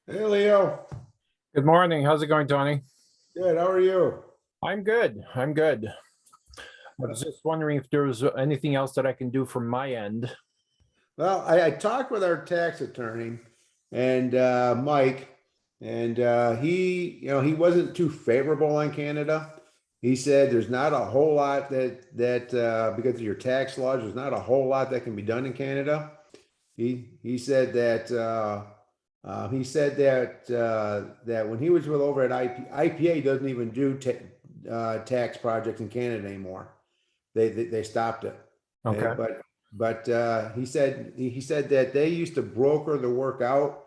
Hey Leo, Good morning. How's it going, Tony? good. How are you? I'm good. I'm good. I Uh, was just wondering if there was anything else that I can do from my end. Well, I talked with our tax attorney and Mike, and he wasn't too favorable on Canada. He said there's not a whole lot that because of your tax laws, there's not a whole lot that can be done in Canada. He said that that when he was with over at IPA doesn't even do tax projects in Canada anymore. They stopped it. Okay, Okay. but he said that they used to broker the work out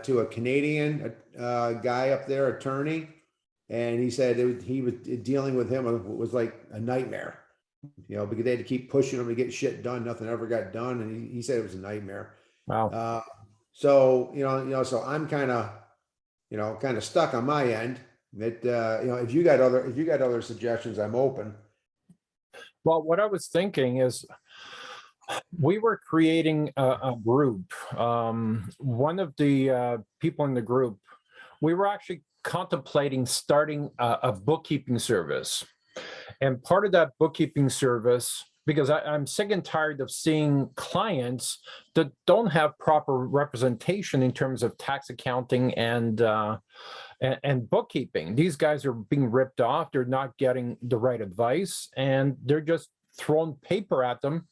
to a Canadian guy up there, attorney, and he said he was dealing with him was like a nightmare, because they had to keep pushing him to get shit done. Nothing ever got done, and he said it was a nightmare. Wow. Uh, so so I'm kind of stuck on my end. That if you got other suggestions, I'm open. Well, what I was thinking is we were creating a group. One of the people in the group, we were actually contemplating starting a bookkeeping service. And part of that bookkeeping service, because I'm sick and tired of seeing clients that don't have proper representation in terms of tax accounting and bookkeeping. These guys are being ripped off. They're not getting the right advice, and they're just throwing paper at them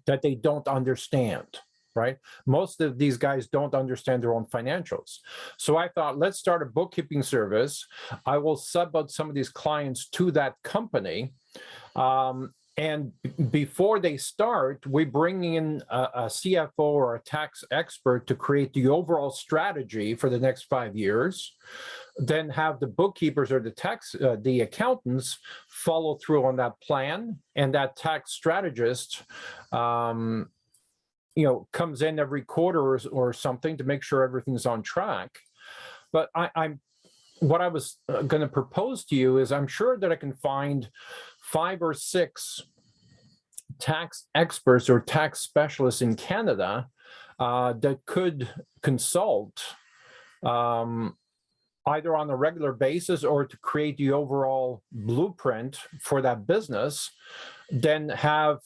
that they don't understand. Right? Most of these guys don't understand their own financials. So I thought, let's start a bookkeeping service. I will sub out some of these clients to that company. And before they start, we bring in a CFO or a tax expert to create the overall strategy for the next 5 years. Then have the bookkeepers or the accountants follow through on that plan, and that tax strategist comes in every quarter or something to make sure everything's on track. But I'm what I was going to propose to you is I'm sure that I can find 5 or 6 tax experts or tax specialists in Canada that could consult either on a regular basis or to create the overall blueprint for that business, then have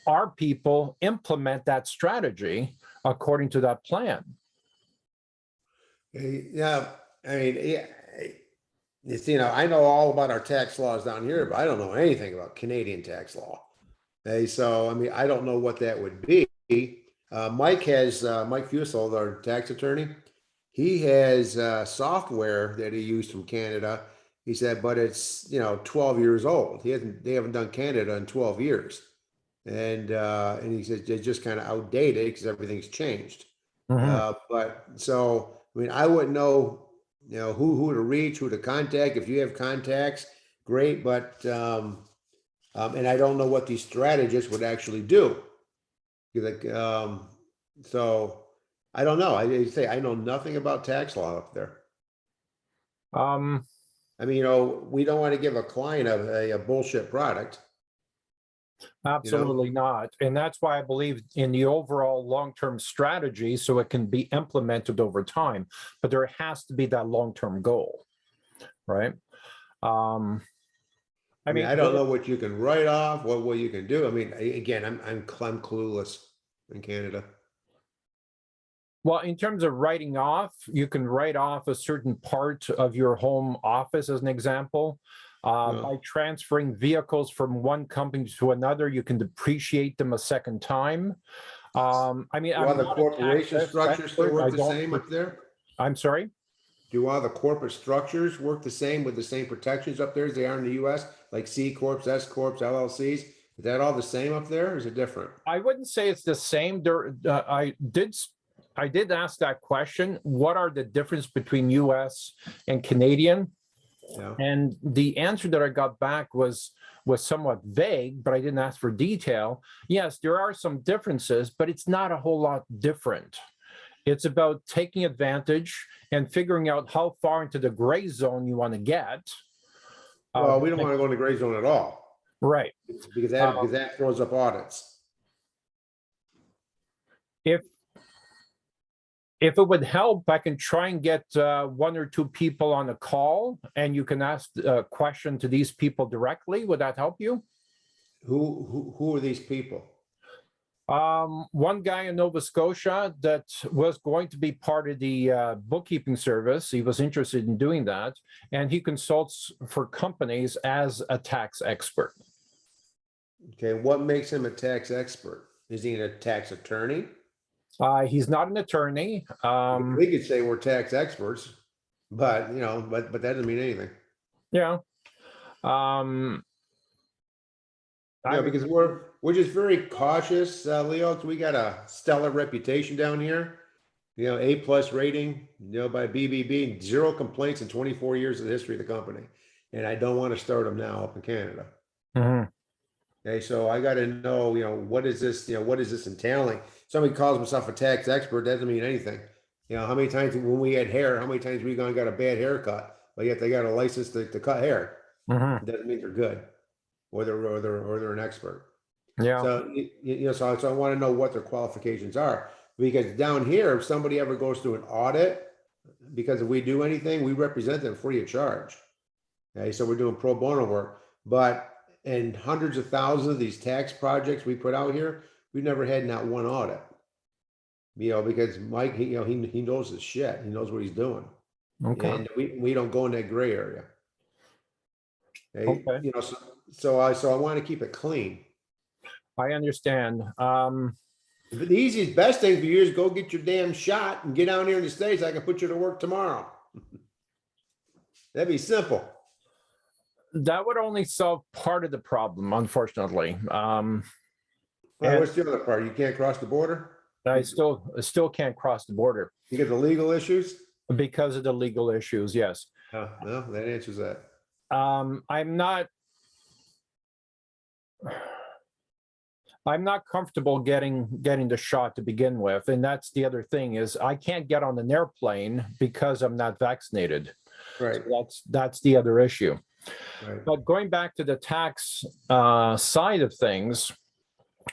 our people implement that strategy according to that plan. Yeah, I mean, yeah, I know all about our tax laws down here, but I don't know anything about Canadian tax law. Hey, so I mean, I don't know what that would be. Mike Fusel, our tax attorney. He has software that he used from Canada. He said, but it's 12 years old. They haven't done Canada in 12 years, and he said they're just kind of outdated because everything's changed. Mhm. But so I mean, I wouldn't know, who to reach, who to contact. If you have contacts, great. But and I don't know what these strategists would actually do. Like, so I don't know. I say I know nothing about tax law up there. Um, I mean, we don't want to give a client a bullshit product, you know. Absolutely not. And that's why I believe in the overall long-term strategy so it can be implemented over time. But there has to be that long-term goal, right? Um, I I mean, mean, I don't know what you can write off, what you can do. I mean, again, I'm clueless in Canada. well, in terms of writing off, you can write off a certain part of your home office, as an example. No. By transferring vehicles from one company to another, you can depreciate them a second time. I mean, Do all I'm the not a tax corporation structures still expert. I work the don't. same up there? I'm sorry. Do all the corporate structures work the same with the same protections up there as they are in the US? Like C corps, S corps, LLCs? Is that all the same up there, or is it different? I wouldn't say it's the same. I did ask that question. What are the difference between U.S. and Canadian? Yeah. And the answer that I got back was somewhat vague, but I didn't ask for detail. Yes, there are some differences, but it's not a whole lot different. It's about taking advantage and figuring out how far into the gray zone you want to get. Well, we don't want to go in the gray zone at all Right. because that throws up audits. If If it would help, I can try and get one or two people on a call, and you can ask a question to these people directly. Would that help you? Who are these people? One guy in Nova Scotia that was going to be part of the bookkeeping service. He was interested in doing that, and he consults for companies as a tax expert. Okay, what makes him a tax expert? Is he a tax attorney? He's not an attorney. We could say we're tax experts, but you know, but that doesn't mean anything. Yeah. Um, Yeah, I- because we're just very cautious, Leo. 'Cause we got a stellar reputation down here. You know, A+ rating, you know, by BBB, 0 complaints in 24 years of the history of the company. And I don't want to start them now up in Canada. Mhm. Okay, so I got to know, you know, what is this, you know, what is this entailing? Somebody calls himself a tax expert, doesn't mean anything. You know, how many times when we had hair, how many times we gone and got a bad haircut, but yet they got a license to cut hair. Mhm. It doesn't mean they're good, or they're an expert. Yeah. So, you know, so I want to know what their qualifications are, because down here, if somebody ever goes through an audit, because if we do anything, we represent them free of charge. Okay, so we're doing pro bono work, but in hundreds of thousands of these tax projects we put out here, we've never had not one audit. You know, because Mike, you know, he knows his shit. He knows what he's doing, Okay. and we don't go in that gray area. Okay, Okay. you know, so I want to keep it clean. I understand. The easiest, best thing for you is go get your damn shot and get down here in the States. I can put you to work tomorrow. That'd be simple. That would only solve part of the problem, unfortunately. Well, And- what's the other part? You can't cross the border? I still can't cross the border You get the legal issues? because of the legal issues. Yes. Oh, well, that answers that. I'm not comfortable getting the shot to begin with, and that's the other thing is I can't get on an airplane because I'm not vaccinated. Right, That's the other issue. right. But going back to the tax side of things,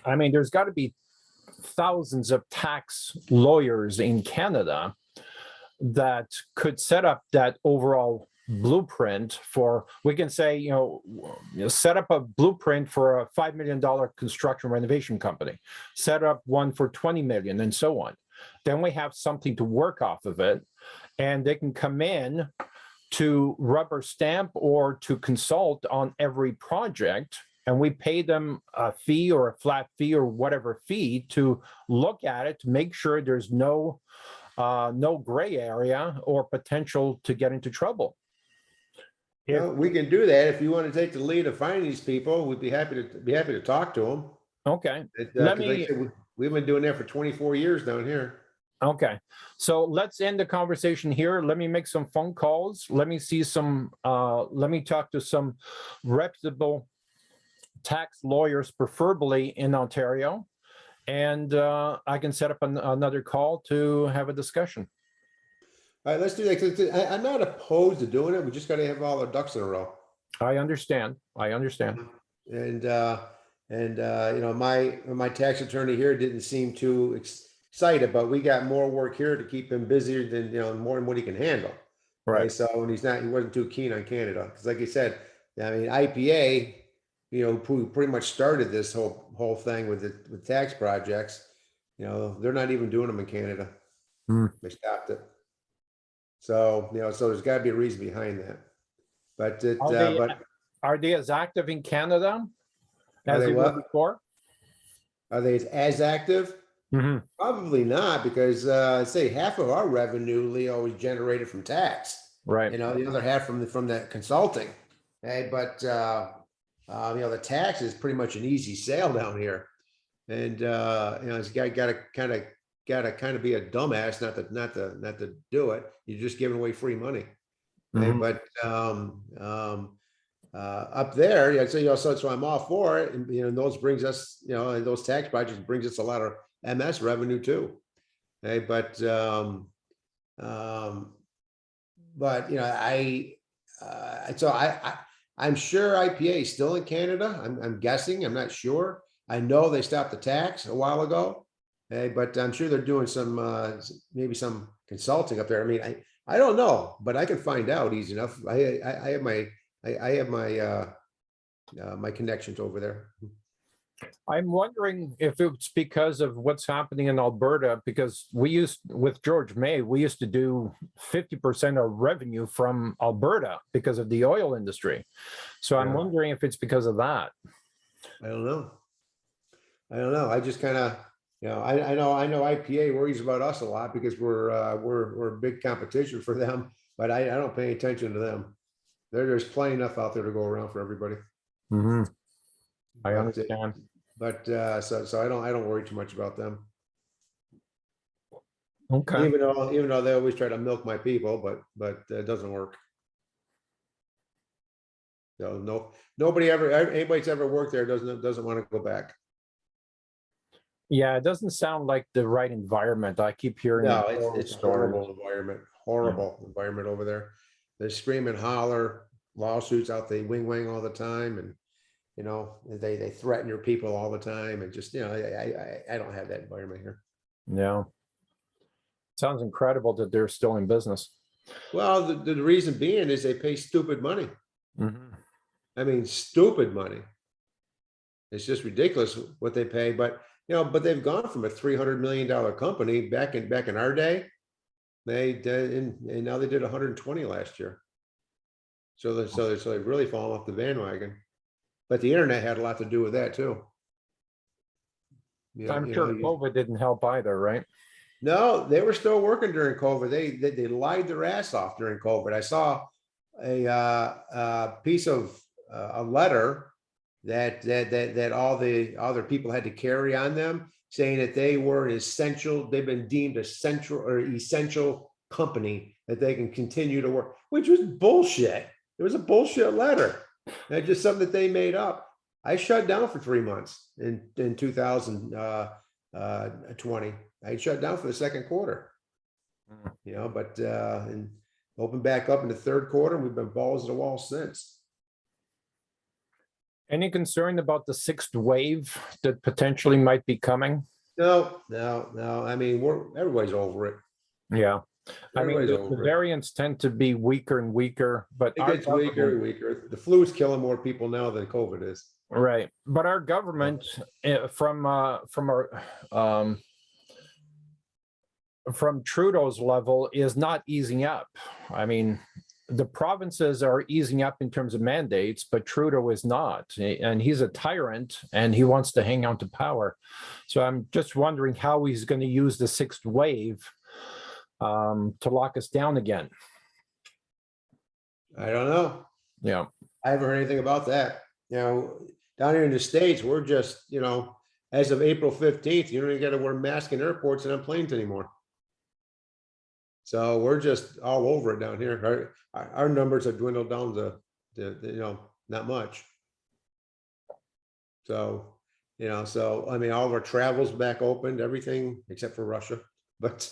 I mean, there's got to be thousands of tax lawyers in Canada that could set up that overall blueprint for, we can say, set up a blueprint for a $5 million construction renovation company, set up one for 20 million and so on. Then we have something to work off of it, and they can come in to rubber stamp or to consult on every project, and we pay them a fee or a flat fee or whatever fee to look at it to make sure there's no gray area or potential to get into trouble. Well, we can do that. If you want to take the lead of finding these people, we'd be happy to talk to them. Okay. Like I said, we've been doing that for 24 years down here. Okay, so let's end the conversation here. Let me make some phone calls. Let me see some, let me talk to some reputable tax lawyers, preferably in Ontario. And I can set up another call to have a discussion. All right, let's do that. 'Cause I'm not opposed to doing it. We just got to have all our ducks in a row. I understand. I understand. And you know, my tax attorney here didn't seem too excited, but we got more work here to keep him busier than, you know, more than what he can handle. Right. Okay, so, and he wasn't too keen on Canada, because like I said, I mean, IPA, you know, who pretty much started this whole thing with tax projects, you know, they're not even doing them in Canada. They stopped it. So, you know, so there's got to be a reason behind that. But Are they as active in Canada Are as they they were what? before? are they as active? Mhm. Probably not, because I'd say half of our revenue, Leo, is generated from tax. Right. You know, the other half from the consulting. Okay, but you know, the tax is pretty much an easy sale down here. And you know, it's gotta kind of be a dumbass not to do it. You're just giving away free money. Okay, Mhm. but up there, yeah, so you know, so I'm all for it. And you know, those brings us, you know, and those tax projects brings us a lot of MS revenue too. Okay, but you know, I'm sure IPA is still in Canada. I'm guessing. I'm not sure. I know they stopped the tax a while ago. Hey, but I'm sure they're doing some, maybe some consulting up there. I mean, I don't know, but I can find out easy enough. I have my, I have my, my connections over there. I'm wondering if it's because of what's happening in Alberta, because we used, with George May, we used to do 50% of revenue from Alberta because of the oil industry. So I'm Yeah. wondering if it's because of that. I don't know. I don't know. I just kind of, I know IPA worries about us a lot because we're a big competition for them, but I don't pay attention to them. There's plenty enough out there to go around for everybody. Mhm. I But, understand. so I don't worry too much about them. Okay. Even though they always try to milk my people, but it doesn't work. So nobody ever, anybody's ever worked there doesn't want to go back. Yeah, it doesn't sound like the right environment. I keep hearing No, horror it's a stories. horrible environment over there. They scream and holler, lawsuits out the wing all the time, and they threaten your people all the time, and just I don't have that environment here. Yeah. Sounds incredible that they're still in business. Well, the reason being is they pay stupid money. Mhm. I mean, stupid money. It's just ridiculous what they pay, but but they've gone from a $300 million company back in our day. They did, and now they did 120 last year. So they've really fallen off the bandwagon. But the internet had a lot to do with that too. I'm sure COVID didn't help either, right? No, they were still working during COVID. They lied their ass off during COVID. I saw a piece of a letter that all the other people had to carry on them, saying that they were an essential. They've been deemed essential company that they can continue to work, which was bullshit. It was a bullshit letter. That's just something that they made up. I shut down for 3 months in 2020. I shut down for the second quarter, but and opened back up in the third quarter, and we've been balls to the wall since. Any concern about the sixth wave that potentially might be coming? No. I mean, everybody's over it. Yeah. I mean, Everybody's the over it. variants tend to be weaker and weaker, but It our gets weaker and government, weaker. The flu is killing more people now than COVID is. right? But our government, um, from Trudeau's level, is not easing up. I mean, the provinces are easing up in terms of mandates, but Trudeau is not, and he's a tyrant, and he wants to hang on to power. So I'm just wondering how he's going to use the sixth wave to lock us down again. I don't know. Yeah. I haven't heard anything about that. Down here in the States, we're just, as of April 15th, you don't even got to wear masks in airports and on planes anymore. So we're just all over it down here. Our numbers have dwindled down to not much. So, so I mean, all of our travels back opened, everything except for Russia. But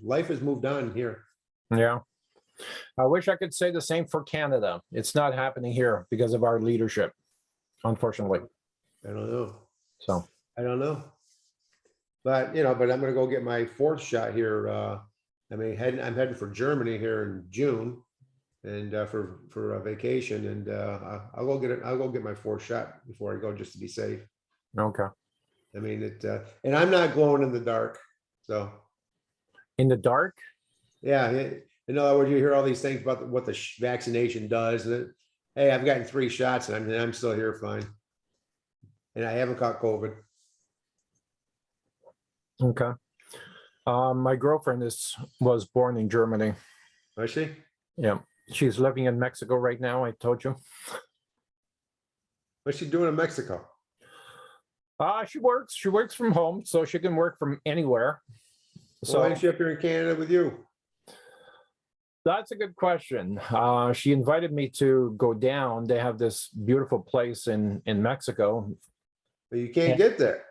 life has moved on here. Yeah. I wish I could say the same for Canada. It's not happening here because of our leadership, unfortunately. I don't know. So I don't know. But I'm going to go get my fourth shot here. I'm heading for Germany here in June, and for a vacation, and I'll go get it. I'll go get my fourth shot before I go, just to be safe. okay. I mean and I'm not glowing in the dark. So In the dark? yeah, in other words, you hear all these things about what the vaccination does. And hey, I've gotten 3 shots, and I'm still here fine, and I haven't caught COVID. Okay. My girlfriend was born in Germany. Was she? Yeah. She's living in Mexico right now, I told you. What's she doing in Mexico? She works from home, so she can work from anywhere. So why So is she up here in Canada with you? that's a good question. She invited me to go down. They have this beautiful place in Mexico. But you can't get there.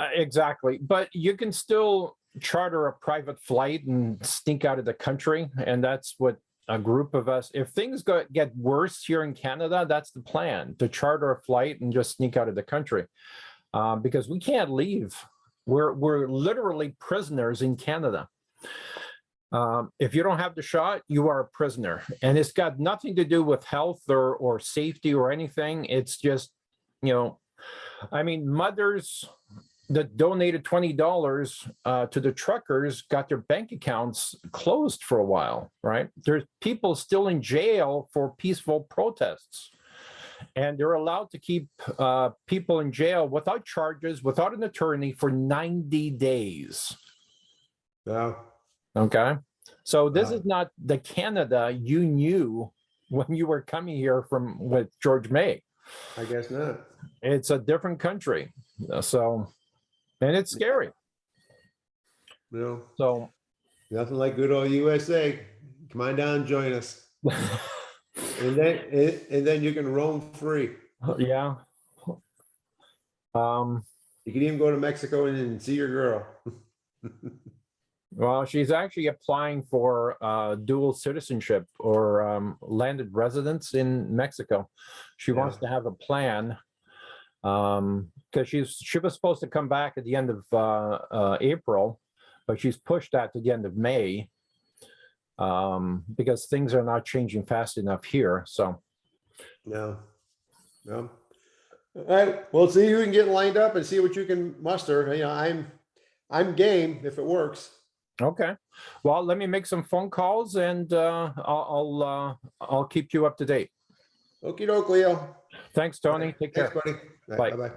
Exactly. But you can still charter a private flight and sneak out of the country. And that's what a group of us. If things get worse here in Canada, that's the plan, to charter a flight and just sneak out of the country, because we can't leave. We're literally prisoners in Canada. If you don't have the shot, you are a prisoner, and it's got nothing to do with health or safety or anything. It's just, I mean, mothers that donated $20 to the truckers got their bank accounts closed for a while, right? There's people still in jail for peaceful protests, and they're allowed to keep people in jail without charges, without an attorney, for 90 days. Yeah. Okay. So this is not the Canada you knew when you were coming here with George May. I guess not. It's a different country. So, and it's scary. No, So, nothing like good old USA. Come on down and join us. And then you can roam free. yeah. You can even go to Mexico and see your girl. Well, she's actually applying for dual citizenship or landed residence in Mexico. She wants to have a plan, because she was supposed to come back at the end of April, but she's pushed that to the end of May, because things are not changing fast enough here. So, No. All right. Well, see who can get lined up and see what you can muster. I'm game if it works. okay. Well, let me make some phone calls, and I'll keep you up to date. Okie doke, Leo. Thanks, Tony. Take care. Thanks, buddy. Bye. Bye-bye.